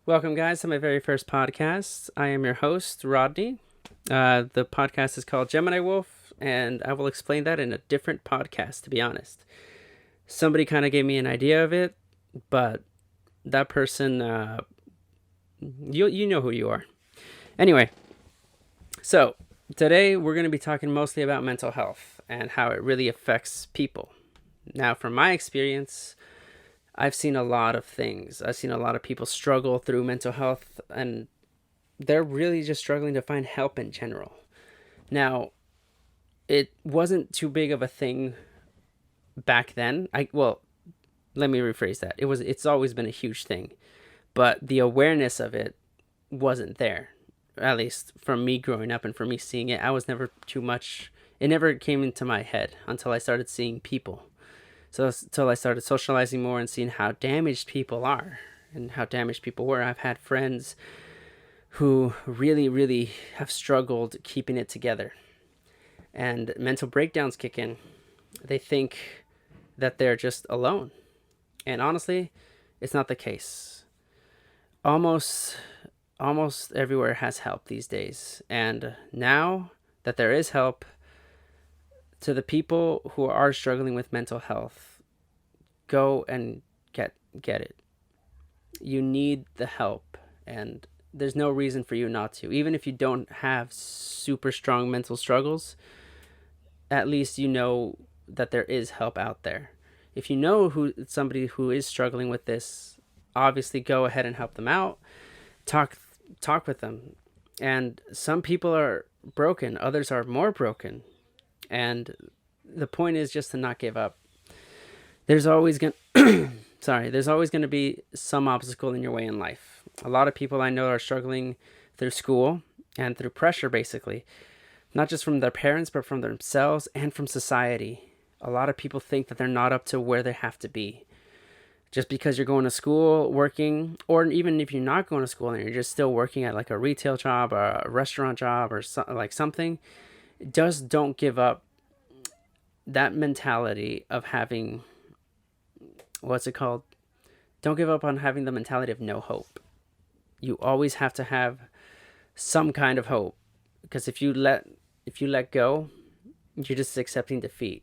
Welcome, guys, to my very first podcast. I am your host, Rodney. The podcast is called Gemini Wolf, and I will explain that in a different podcast, to be honest. Somebody kind of gave me an idea of it, but that person, you know who you are. Anyway, so today we're going to be talking mostly about mental health and how it really affects people. Now, from my experience, I've seen a lot of things. I've seen a lot of people struggle through mental health, and they're really just struggling to find help in general. Now, it wasn't too big of a thing back then. Let me rephrase that. It's always been a huge thing, but the awareness of it wasn't there. At least from me growing up and from me seeing it, I was never too much. It never came into my head until I started seeing people. So until I started socializing more and seeing how damaged people are and how damaged people were. I've had friends who really, really have struggled keeping it together. And mental breakdowns kick in. They think that they're just alone. And honestly, it's not the case. Almost everywhere has help these days. And now that there is help, to the people who are struggling with mental health, go and get it. You need the help, and there's no reason for you not to. Even if you don't have super strong mental struggles, at least you know that there is help out there. If you know somebody who is struggling with this, obviously go ahead and help them out. Talk with them. And some people are broken, others are more broken. And the point is just to not give up. There's always going there's always going to be some obstacle in your way in life. A lot of people I know are struggling through school and through pressure, basically, not just from their parents, but from themselves and from society. A lot of people think that they're not up to where they have to be. Just because you're going to school, working, or even if you're not going to school and you're just still working at like a retail job or a restaurant job or something, just don't give up. That mentality of having, what's it called? Don't give up on having the mentality of no hope. You always have to have some kind of hope, because if you let go, you're just accepting defeat.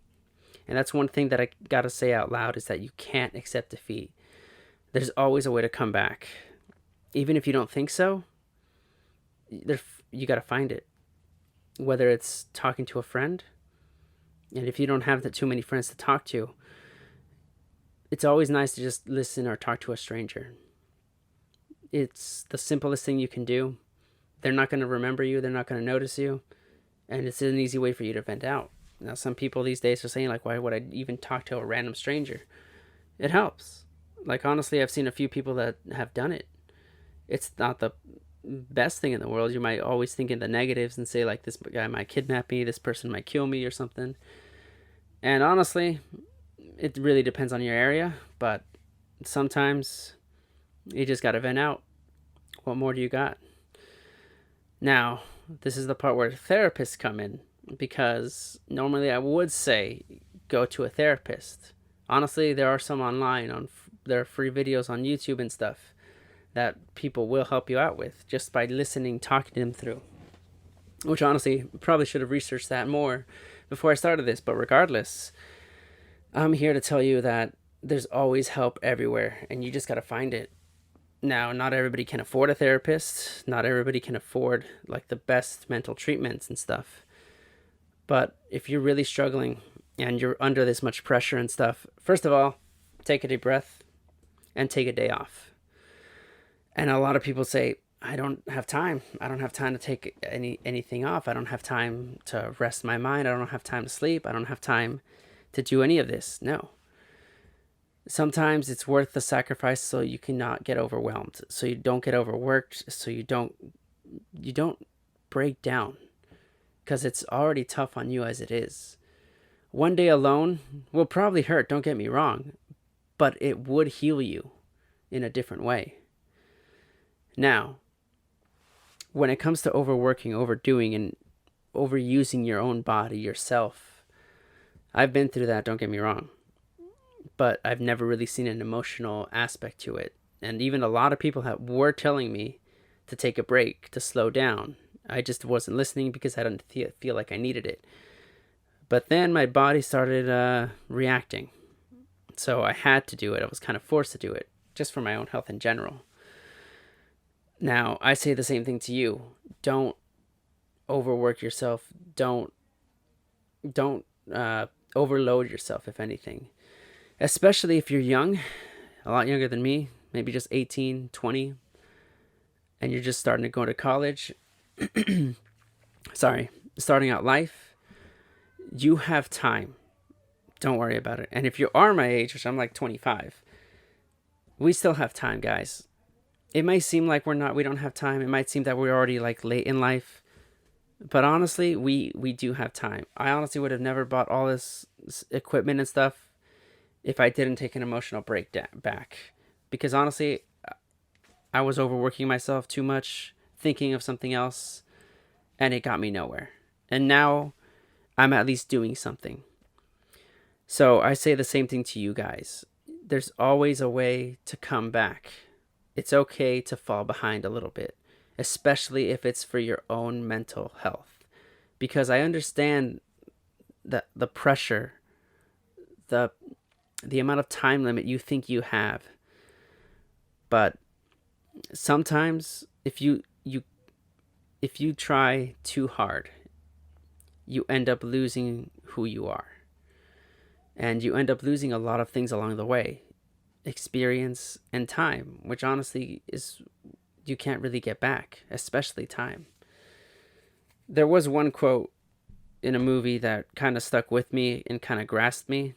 And that's one thing that I gotta say out loud, is that you can't accept defeat. There's always a way to come back. Even if you don't think so, you gotta find it. Whether it's talking to a friend, and if you don't have too many friends to talk to, it's always nice to just listen or talk to a stranger. It's the simplest thing you can do. They're not going to remember you. They're not going to notice you. And it's an easy way for you to vent out. Now, some people these days are saying, like, why would I even talk to a random stranger? It helps. Like, honestly, I've seen a few people that have done it. It's not the best thing in the world. You might always think in the negatives and say, like, this guy might kidnap me, this person might kill me or something. And honestly, it really depends on your area, but sometimes you just gotta vent out. What more do you got? Now, this is the part where therapists come in, because normally I would say go to a therapist. Honestly, there are some online, there are free videos on YouTube and stuff that people will help you out with just by listening, talking to them through. Which honestly, probably should have researched that more before I started this, but regardless, I'm here to tell you that there's always help everywhere, and you just gotta find it. Now, not everybody can afford a therapist. Not everybody can afford like the best mental treatments and stuff. But if you're really struggling and you're under this much pressure and stuff, first of all, take a deep breath and take a day off. And a lot of people say, I don't have time. I don't have time to take anything off. I don't have time to rest my mind. I don't have time to sleep. I don't have time to do any of this. No. Sometimes it's worth the sacrifice so you cannot get overwhelmed, so you don't get overworked, so you don't break down, because it's already tough on you as it is. One day alone will probably hurt, don't get me wrong, but it would heal you in a different way. Now, when it comes to overworking, overdoing, and overusing your own body, yourself, I've been through that, don't get me wrong. But I've never really seen an emotional aspect to it. And even a lot of people were telling me to take a break, to slow down. I just wasn't listening because I didn't feel like I needed it. But then my body started reacting. So I had to do it. I was kind of forced to do it, just for my own health in general. Now, I say the same thing to you. Don't overwork yourself. Don't overload yourself, if anything. Especially if you're young, a lot younger than me, maybe just 18, 20, and you're just starting to go to college. Starting out life. You have time. Don't worry about it. And if you are my age, which I'm like 25, we still have time, guys. It might seem like we don't have time. It might seem that we're already like late in life. But honestly, we do have time. I honestly would have never bought all this equipment and stuff if I didn't take an emotional break back. Because honestly, I was overworking myself too much, thinking of something else, and it got me nowhere. And now I'm at least doing something. So I say the same thing to you guys. There's always a way to come back. It's okay to fall behind a little bit, especially if it's for your own mental health. Because I understand that the pressure, the amount of time limit you think you have. But sometimes if you try too hard, you end up losing who you are. And you end up losing a lot of things along the way. Experience and time, which honestly is you can't really get back, especially time. There was one quote in a movie that kind of stuck with me and kind of grasped me,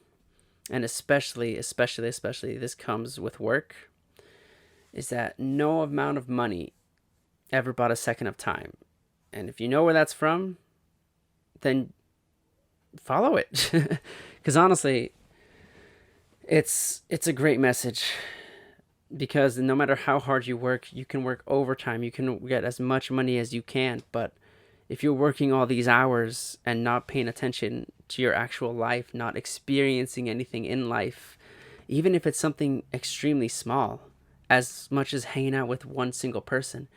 and especially this comes with work, is that no amount of money ever bought a second of time. And if you know where that's from, then follow it. Because honestly, it's a great message. Because no matter how hard you work, you can work overtime. You can get as much money as you can. But if you're working all these hours and not paying attention to your actual life, not experiencing anything in life, even if it's something extremely small, as much as hanging out with one single person,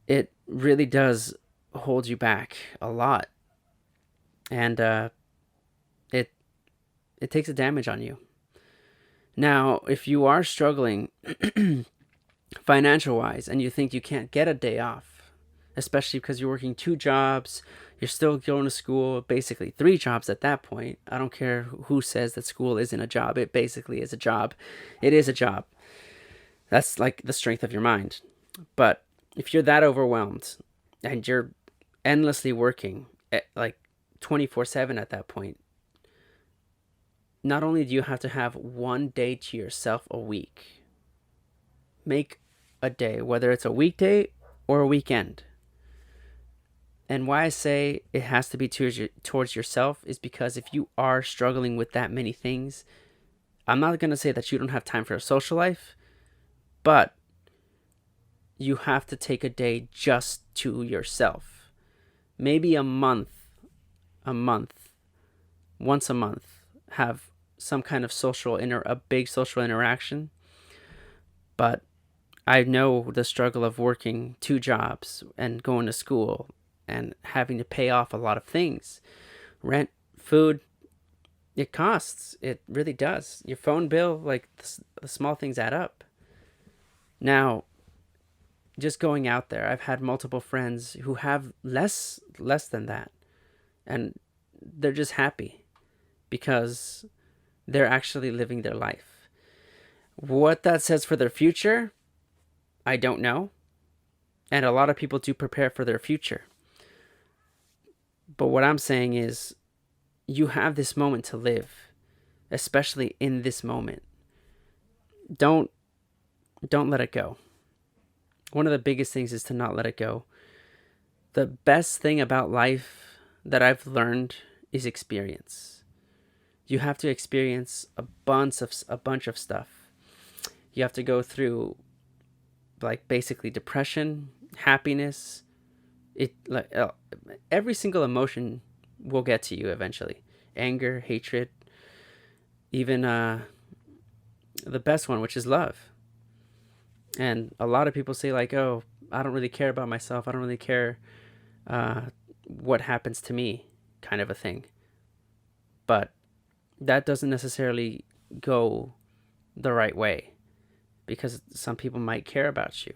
it really does hold you back a lot. And it takes a damage on you. Now, if you are struggling financial wise and you think you can't get a day off, especially because you're working 2 jobs, you're still going to school, basically 3 jobs at that point. I don't care who says that school isn't a job. It basically is a job. It is a job. That's like the strength of your mind. But if you're that overwhelmed and you're endlessly working at like 24/7 at that point, not only do you have to have one day to yourself a week, make a day, whether it's a weekday or a weekend. And why I say it has to be towards yourself is because if you are struggling with that many things, I'm not going to say that you don't have time for a social life, but you have to take a day just to yourself. Maybe a month, once a month, have some kind of a big social interaction. But I know the struggle of working 2 jobs and going to school and having to pay off a lot of things. Rent, food, it costs. It really does. Your phone bill, like the small things add up. Now, just going out there, I've had multiple friends who have less than that. And they're just happy because they're actually living their life. What that says for their future, I don't know. And a lot of people do prepare for their future. But what I'm saying is, you have this moment to live, especially in this moment. Don't let it go. One of the biggest things is to not let it go. The best thing about life that I've learned is experience. You have to experience a bunch of stuff. You have to go through like basically depression, happiness. Every single emotion will get to you eventually. Anger, hatred, even the best one, which is love. And a lot of people say like, oh, I don't really care about myself. I don't really care uh, what happens to me, kind of a thing. But that doesn't necessarily go the right way, because some people might care about you.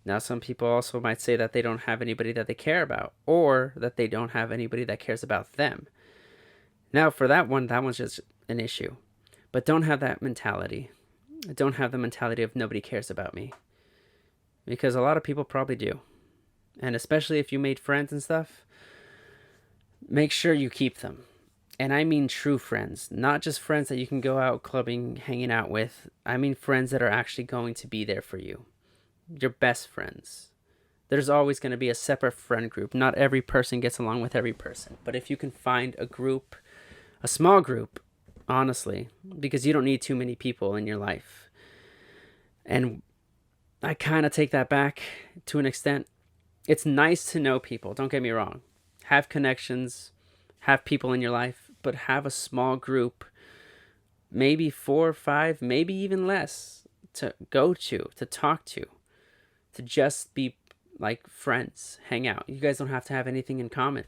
Now, some people also might say that they don't have anybody that they care about, or that they don't have anybody that cares about them. Now, for that one's just an issue. But don't have that mentality. Don't have the mentality of nobody cares about me. Because a lot of people probably do. And especially if you made friends and stuff, make sure you keep them. And I mean true friends, not just friends that you can go out clubbing, hanging out with. I mean friends that are actually going to be there for you. Your best friends. There's always going to be a separate friend group. Not every person gets along with every person. But if you can find a group, a small group, honestly, because you don't need too many people in your life. And I kind of take that back to an extent. It's nice to know people, don't get me wrong. Have connections, have people in your life, but have a small group, maybe 4 or 5, maybe even less, to go to talk to just be like friends, hang out. You guys don't have to have anything in common,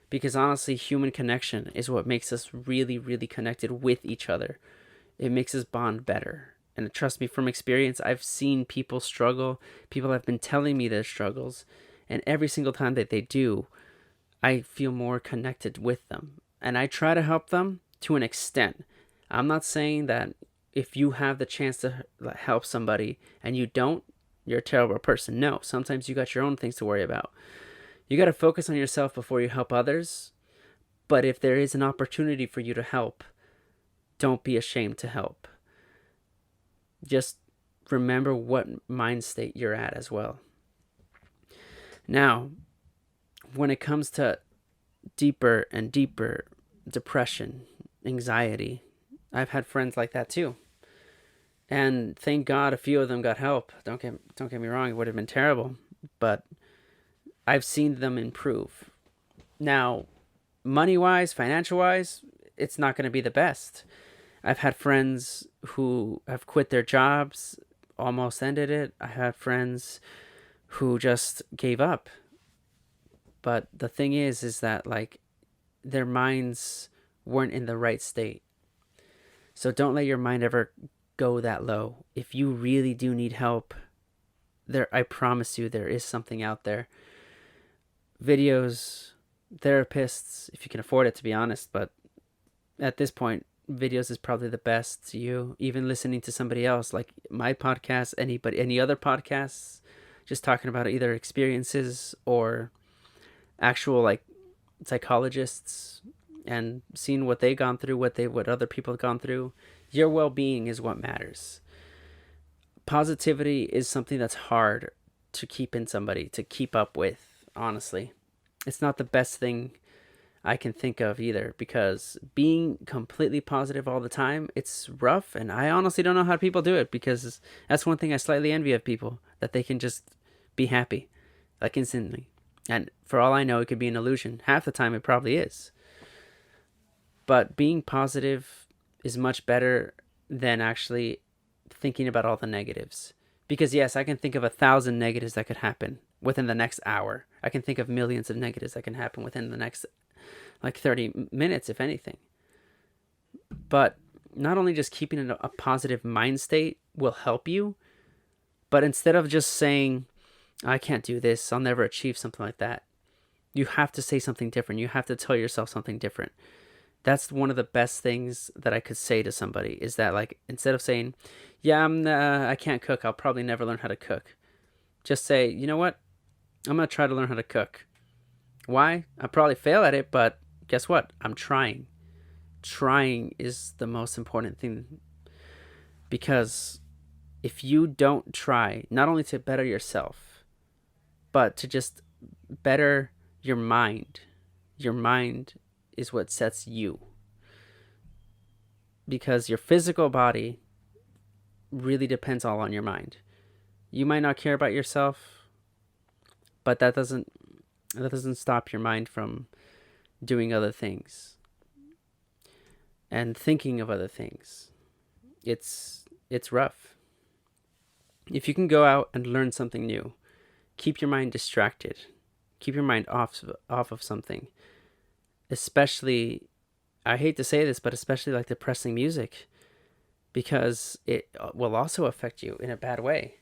because honestly, human connection is what makes us really, really connected with each other. It makes us bond better. And trust me, from experience, I've seen people struggle. People have been telling me their struggles. And every single time that they do, I feel more connected with them. And I try to help them to an extent. I'm not saying that if you have the chance to help somebody and you don't, you're a terrible person. No, sometimes you got your own things to worry about. You got to focus on yourself before you help others. But if there is an opportunity for you to help, don't be ashamed to help. Just remember what mind state you're at as well. Now, when it comes to deeper and deeper depression, anxiety, I've had friends like that too. And thank God a few of them got help. Don't get me wrong, it would have been terrible, but I've seen them improve. Now, money-wise, financial-wise, it's not going to be the best. I've had friends who have quit their jobs, almost ended it. I had friends who just gave up. But the thing is that like their minds weren't in the right state. So don't let your mind ever go that low. If you really do need help, I promise you there is something out there. Videos, therapists, if you can afford it, to be honest, but at this point, videos is probably the best to you. Even listening to somebody else, like my podcast, any other podcasts, just talking about either experiences or actual like psychologists, and seeing what they gone through, what other people have gone through. Your well-being is what matters. Positivity is something that's hard to keep in somebody, to keep up with, honestly. It's not the best thing I can think of either, because being completely positive all the time, it's rough, and I honestly don't know how people do it, because that's one thing I slightly envy of people, that they can just be happy like instantly. And for all I know, it could be an illusion. Half the time it probably is. But being positive is much better than actually thinking about all the negatives. Because yes, I can think of 1,000 negatives that could happen within the next hour. I can think of millions of negatives that can happen within the next like 30 minutes, if anything. But not only just keeping a positive mind state will help you, but instead of just saying, I can't do this, I'll never achieve something like that, you have to say something different. You have to tell yourself something different. That's one of the best things that I could say to somebody, is that like, instead of saying, yeah, I can't cook, I'll probably never learn how to cook, just say, you know what, I'm going to try to learn how to cook. Why? I probably fail at it, but guess what? I'm trying. Trying is the most important thing, because if you don't try, not only to better yourself, but to just better your mind is what sets you. Because your physical body really depends all on your mind. You might not care about yourself, but that doesn't stop your mind from doing other things and thinking of other things. It's rough. If you can go out and learn something new, keep your mind distracted, keep your mind off of something, especially, I hate to say this, but especially like depressing music, because it will also affect you in a bad way.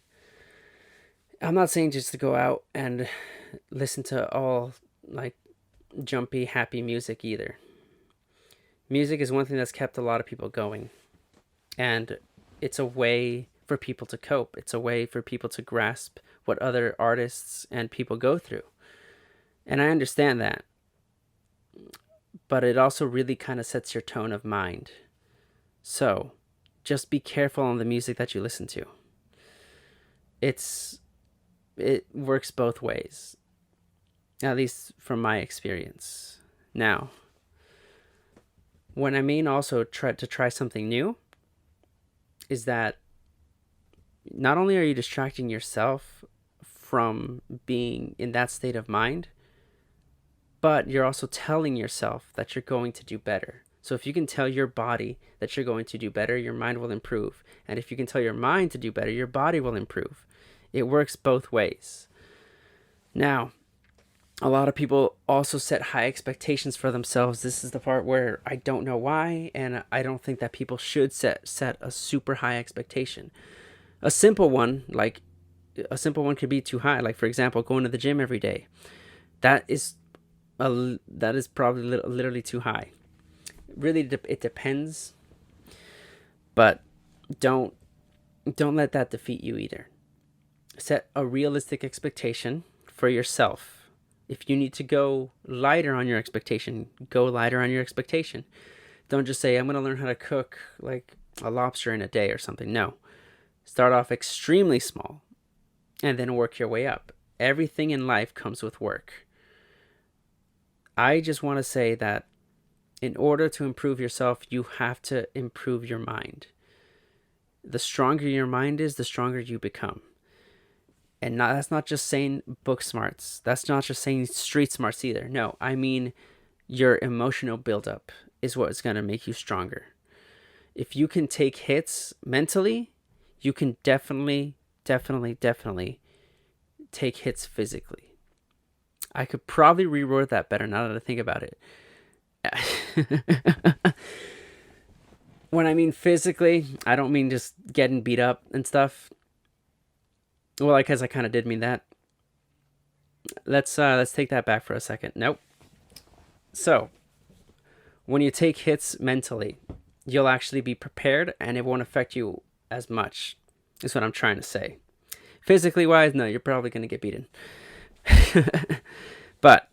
I'm not saying just to go out and listen to all like jumpy, happy music either. Music is one thing that's kept a lot of people going, and it's a way for people to cope. It's a way for people to grasp what other artists and people go through. And I understand that. But it also really kind of sets your tone of mind. So just be careful on the music that you listen to. It works both ways, at least from my experience. Now, when I mean also try something new, is that not only are you distracting yourself from being in that state of mind, but you're also telling yourself that you're going to do better. So if you can tell your body that you're going to do better, your mind will improve. And if you can tell your mind to do better, your body will improve. It works both ways. Now, a lot of people also set high expectations for themselves. This is the part where I don't know why, and I don't think that people should set a super high expectation. A simple one could be too high. Like, for example, going to the gym every day. That is probably literally too high. Really, it depends, but don't let that defeat you either. Set a realistic expectation for yourself. If you need to go lighter on your expectation, go lighter on your expectation. Don't just say, I'm going to learn how to cook like a lobster in a day or something. No. Start off extremely small and then work your way up. Everything in life comes with work. I just want to say that in order to improve yourself, you have to improve your mind. The stronger your mind is, the stronger you become. And that's not just saying book smarts. That's not just saying street smarts either. No, I mean your emotional buildup is what's going to make you stronger. If you can take hits mentally, you can definitely take hits physically. I could probably reword that better now that I think about it. When I mean physically, I don't mean just getting beat up and stuff. Well, I guess I kind of did mean that. Let's take that back for a second. Nope. So, when you take hits mentally, you'll actually be prepared and it won't affect you as much. Is what I'm trying to say. Physically wise, no, you're probably going to get beaten. But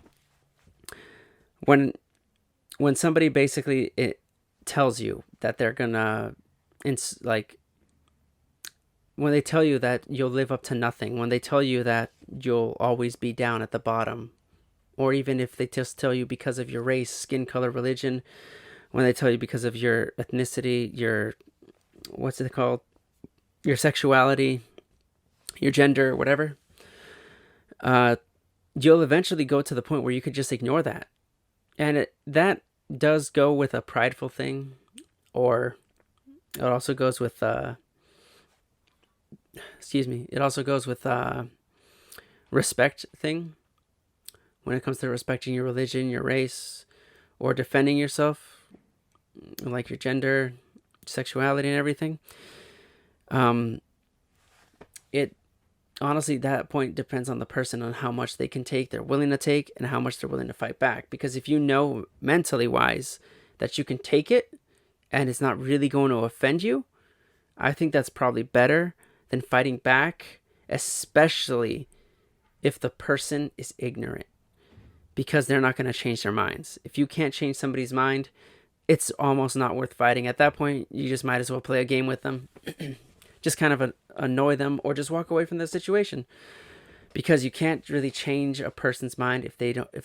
when somebody basically tells you that they're gonna when they tell you that you'll live up to nothing, when they tell you that you'll always be down at the bottom, or even if they just tell you because of your race, skin color, religion, when they tell you because of your ethnicity, your what's it called, your sexuality, your gender, whatever, you'll eventually go to the point where you could just ignore that. And that does go with a prideful thing, or it also goes with respect thing. When it comes to respecting your religion, your race, or defending yourself, like your gender, sexuality, and everything. It honestly, that point depends on the person, on how much they can take, they're willing to take, and how much they're willing to fight back. Because if you know mentally wise that you can take it and it's not really going to offend you, I think that's probably better than fighting back, especially if the person is ignorant, because they're not going to change their minds. If you can't change somebody's mind, it's almost not worth fighting. At that point, you just might as well play a game with them. Just kind of annoy them, or just walk away from the situation, because you can't really change a person's mind if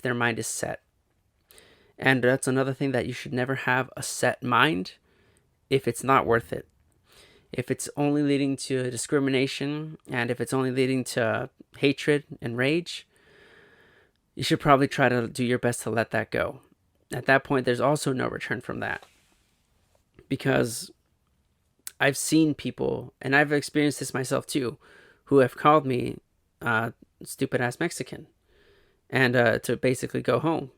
their mind is set. And that's another thing, that you should never have a set mind if it's not worth it. If it's only leading to discrimination, and if it's only leading to hatred and rage, you should probably try to do your best to let that go. At that point, there's also no return from that. Because I've seen people, and I've experienced this myself too, who have called me stupid ass Mexican and to basically go home.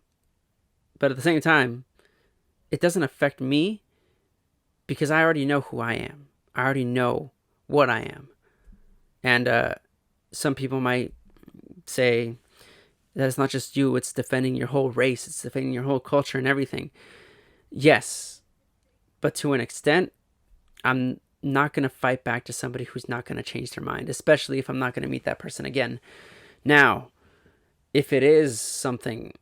But at the same time, it doesn't affect me because I already know who I am. I already know what I am. And some people might say that it's not just you, it's defending your whole race, it's defending your whole culture and everything. Yes, but to an extent, I'm not going to fight back to somebody who's not going to change their mind, especially if I'm not going to meet that person again. Now, if it is something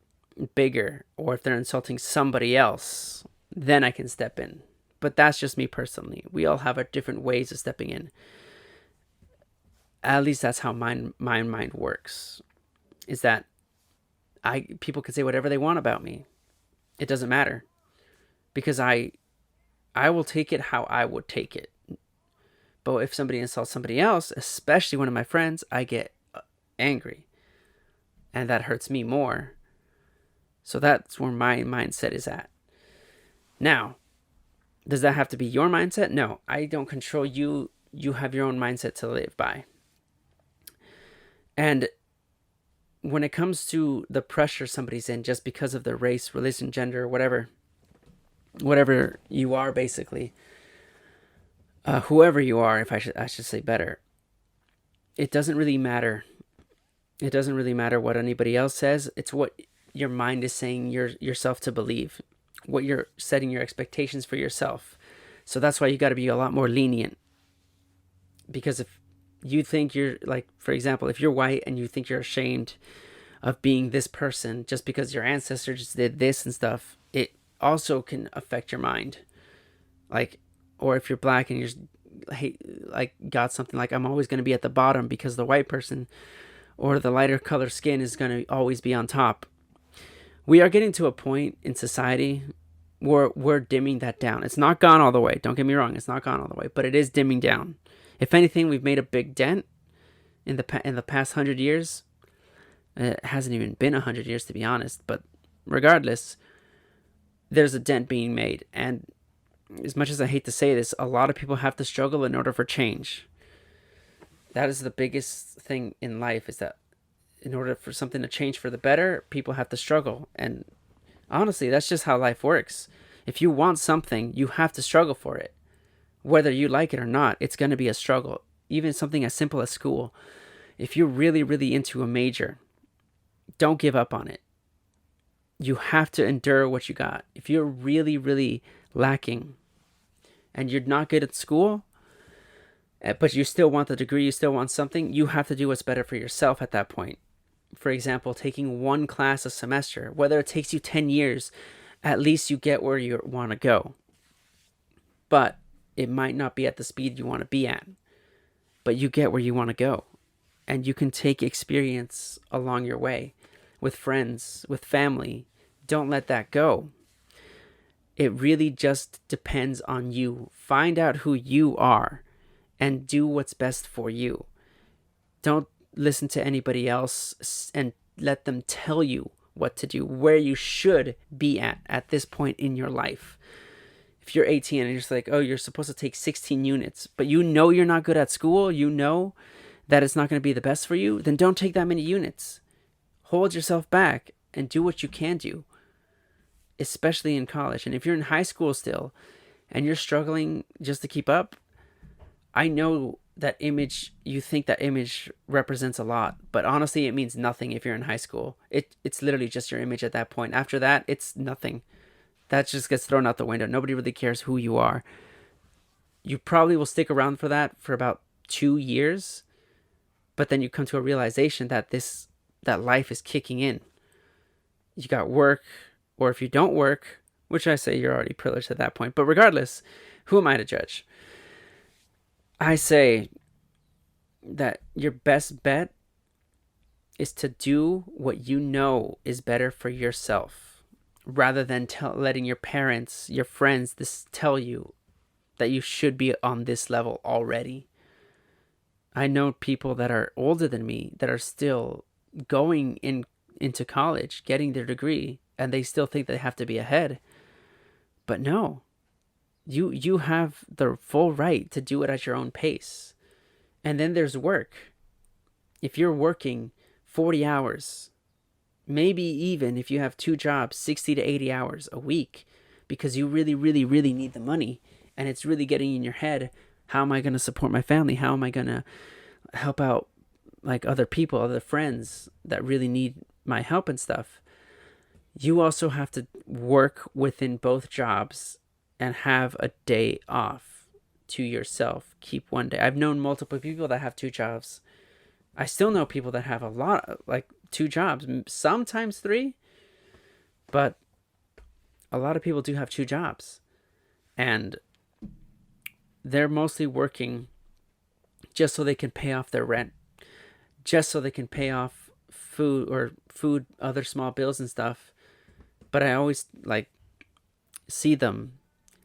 bigger or if they're insulting somebody else, then I can step in. But that's just me personally. We all have our different ways of stepping in. At least that's how my mind works. Is that people can say whatever they want about me. It doesn't matter. Because I will take it how I would take it. But if somebody insults somebody else, especially one of my friends, I get angry. And that hurts me more. So that's where my mindset is at. Now, does that have to be your mindset? No, I don't control you. You have your own mindset to live by. And when it comes to the pressure somebody's in just because of their race, religion, gender, whatever you are, basically, whoever you are, if I should say better, it doesn't really matter. It doesn't really matter what anybody else says. It's what your mind is saying yourself to believe, what you're setting your expectations for yourself. So that's why you got to be a lot more lenient. Because if you think you're, like, for example, if you're white and you think you're ashamed of being this person just because your ancestors did this and stuff, it also can affect your mind. Like, or if you're black and you're got something like, I'm always going to be at the bottom because the white person or the lighter color skin is going to always be on top. We are getting to a point in society where we're dimming that down. It's not gone all the way. Don't get me wrong. It's not gone all the way, but it is dimming down. If anything, we've made a big dent in the past 100 years. It hasn't even been 100 years, to be honest. But regardless, there's a dent being made. And as much as I hate to say this, a lot of people have to struggle in order for change. That is the biggest thing in life, is that in order for something to change for the better, people have to struggle. And honestly, that's just how life works. If you want something, you have to struggle for it. Whether you like it or not, it's going to be a struggle. Even something as simple as school. If you're really, really into a major, don't give up on it. You have to endure what you got. If you're really, really lacking and you're not good at school, but you still want the degree, you still want something, you have to do what's better for yourself at that point. For example, taking one class a semester, whether it takes you 10 years, at least you get where you want to go. But it might not be at the speed you want to be at, but you get where you want to go. And you can take experience along your way with friends, with family. Don't let that go. It really just depends on you. Find out who you are and do what's best for you. Don't listen to anybody else and let them tell you what to do, where you should be at this point in your life. If you're 18 and you're just like, oh, you're supposed to take 16 units, but you know you're not good at school, you know that it's not going to be the best for you, then don't take that many units. Hold yourself back and do what you can do, especially in college. And if you're in high school still and you're struggling just to keep up, I know that image, you think that image represents a lot, but honestly, it means nothing if you're in high school. It's literally just your image at that point. After that, it's nothing. That just gets thrown out the window. Nobody really cares who you are. You probably will stick around for that for about 2 years, but then you come to a realization that that life is kicking in. You got work, or if you don't work, which I say you're already privileged at that point, but regardless, who am I to judge? I say that your best bet is to do what you know is better for yourself, rather than letting your parents, your friends, tell you that you should be on this level already. I know people that are older than me that are still going into college, getting their degree, and they still think they have to be ahead. But no, you have the full right to do it at your own pace. And then there's work. If you're working 40 hours, maybe even if you have two jobs, 60 to 80 hours a week, because you really, really, really need the money, and it's really getting in your head, how am I going to support my family? How am I going to help out like other people, other friends that really need my help and stuff? You also have to work within both jobs and have a day off to yourself. Keep one day. I've known multiple people that have two jobs. I still know people that have a lot, like two jobs, sometimes three, but a lot of people do have two jobs, and they're mostly working just so they can pay off their rent, just so they can pay off food, other small bills and stuff. But I always like see them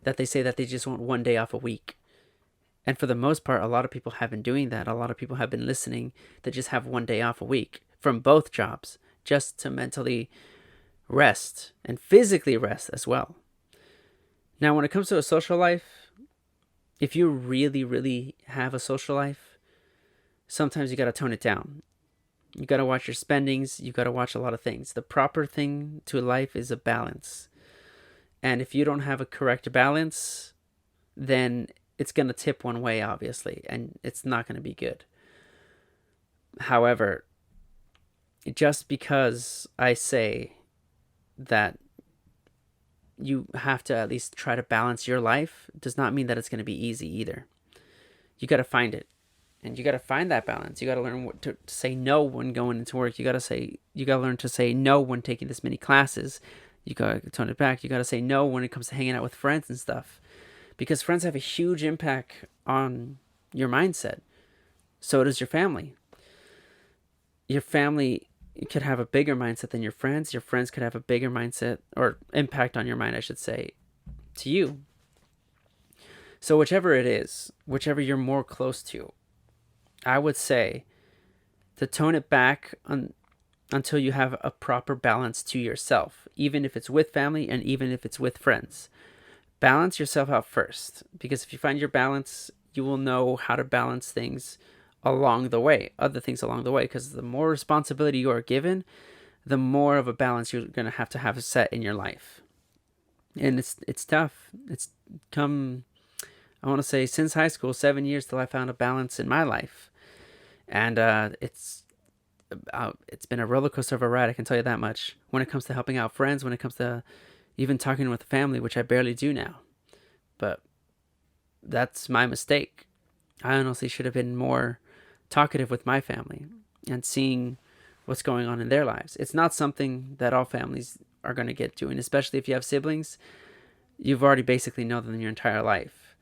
that they say that they just want one day off a week. And for the most part, a lot of people have been doing that. A lot of people have been listening that just have one day off a week from both jobs just to mentally rest and physically rest as well. Now, when it comes to a social life, if you really, really have a social life, sometimes you got to tone it down. You got to watch your spendings. You got to watch a lot of things. The proper thing to life is a balance. And if you don't have a correct balance, then it's going to tip one way, obviously, and it's not going to be good. However, just because I say that you have to at least try to balance your life does not mean that it's going to be easy either. You got to find it. And you got to find that balance. You got to learn what to say no when going into work. You got to learn to say no when taking this many classes. You got to tone it back. You got to say no when it comes to hanging out with friends and stuff. Because friends have a huge impact on your mindset. So does your family. Your family could have a bigger mindset than your friends. Your friends could have a bigger mindset or impact on your mind, I should say, to you. So whichever it is, whichever you're more close to, I would say to tone it back until you have a proper balance to yourself, even if it's with family and even if it's with friends. Balance yourself out first, because if you find your balance, you will know how to balance things along the way, other things along the way, because the more responsibility you are given, the more of a balance you're going to have set in your life. And it's tough. It's come, I want to say, since high school, 7 years till I found a balance in my life. And it's been a roller coaster of a ride, I can tell you that much. When it comes to helping out friends, when it comes to even talking with family, which I barely do now. But that's my mistake. I honestly should have been more talkative with my family and seeing what's going on in their lives. It's not something that all families are going to get doing, especially if you have siblings. You've already basically known them your entire life.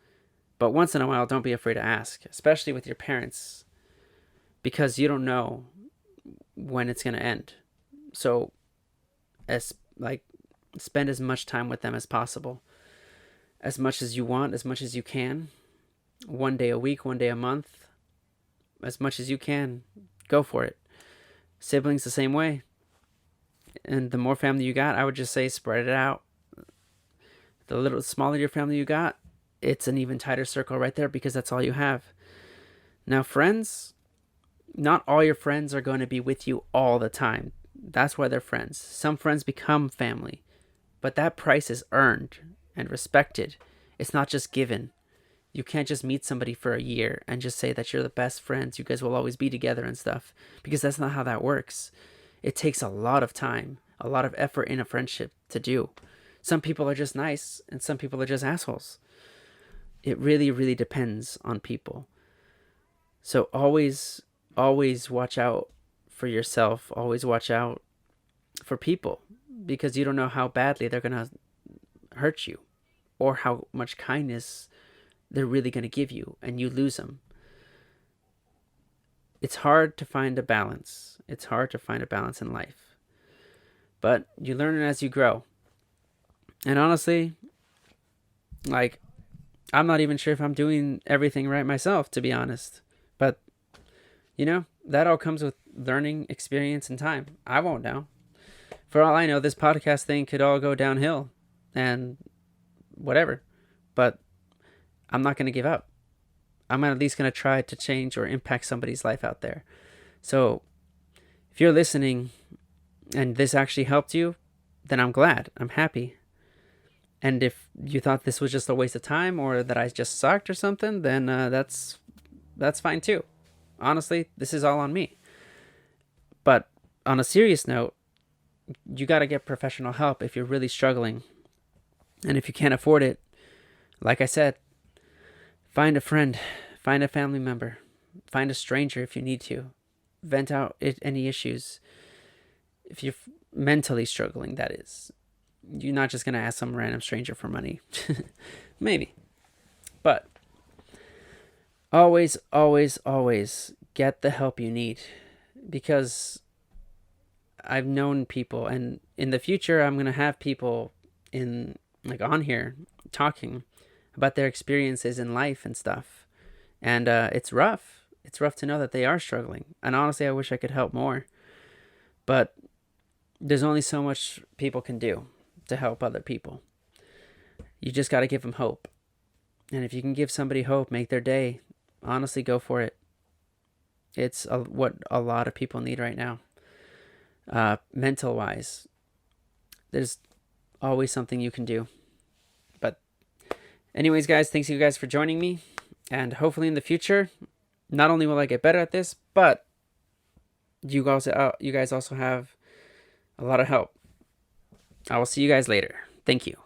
But once in a while, don't be afraid to ask, especially with your parents, because you don't know when it's going to end. So spend as much time with them as possible, as much as you want, as much as you can. One day a week, one day a month, as much as you can, go for it. Siblings the same way. And the more family you got, I would just say spread it out. The little smaller your family you got, it's an even tighter circle right there, because that's all you have. Now, friends, not all your friends are going to be with you all the time. That's why they're friends. Some friends become family, but that price is earned and respected. It's not just given. You can't just meet somebody for a year and just say that you're the best friends. You guys will always be together and stuff, because that's not how that works. It takes a lot of time, a lot of effort in a friendship to do. Some people are just nice and some people are just assholes. It really, really depends on people. So always watch out for yourself. Always watch out for people, because you don't know how badly they're going to hurt you or how much kindness they're really going to give you, and you lose them. It's hard to find a balance. It's hard to find a balance in life. But you learn it as you grow. And honestly, I'm not even sure if I'm doing everything right myself, to be honest. But, that all comes with learning, experience, and time. I won't know. For all I know, this podcast thing could all go downhill and whatever. But I'm not going to give up. I'm at least going to try to change or impact somebody's life out there. So if you're listening and this actually helped you, then I'm glad. I'm happy. And if you thought this was just a waste of time or that I just sucked or something, then that's fine too. Honestly, this is all on me. But on a serious note, you got to get professional help if you're really struggling. And if you can't afford it, like I said, find a friend, find a family member, find a stranger if you need to. Vent out any issues. If you're mentally struggling, that is. You're not just going to ask some random stranger for money. Maybe. But always, always, always get the help you need. Because I've known people, and in the future, I'm going to have people on here talking about their experiences in life and stuff. And it's rough. It's rough to know that they are struggling. And honestly, I wish I could help more. But there's only so much people can do to help other people. You just got to give them hope. And if you can give somebody hope, make their day, honestly, go for it. It's what a lot of people need right now. Mental wise, there's always something you can do. But anyways, guys, thanks you guys for joining me. And hopefully in the future, not only will I get better at this, but you guys also have a lot of help. I will see you guys later. Thank you.